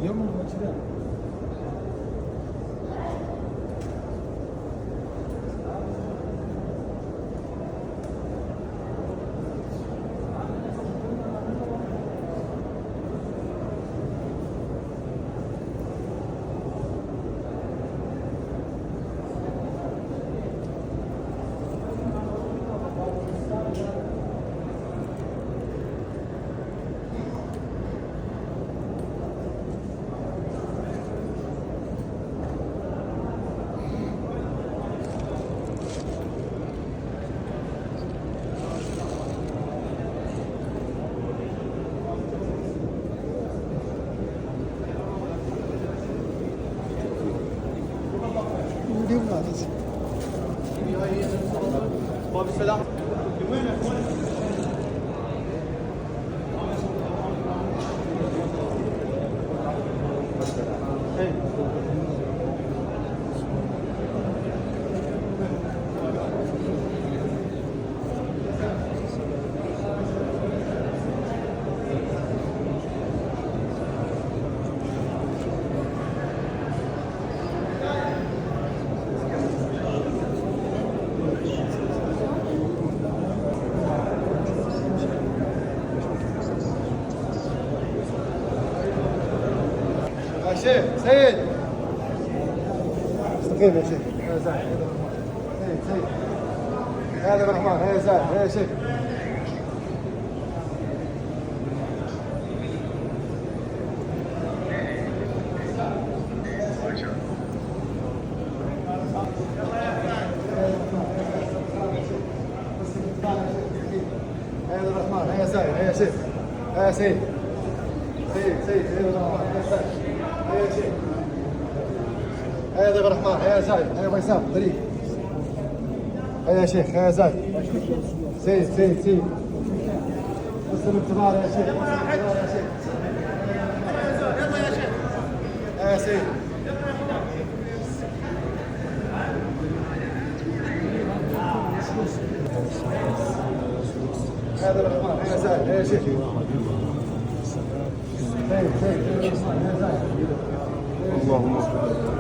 Yemu maçı. Gidiyorum sadece. Abi selam. شيخ سيد استقيم يا شيخ. يا زايد سيد سيد يا عبد الرحمن يا زايد يا شيخ يا عبد الرحمن يا زايد يا شيخ يا سيد سيد سيد يا عبد الرحمن يا زايد يا شيخ يا عبد الرحمن يا زايد يا بيسام طريق يا شيخ يا زايد سيد سيد سيد اسلم الكبار يا شيخ يا شيخ يا سيد يا عبد الرحمن يا زايد يا شيخ سيد سيد يا زايد Allah'ım.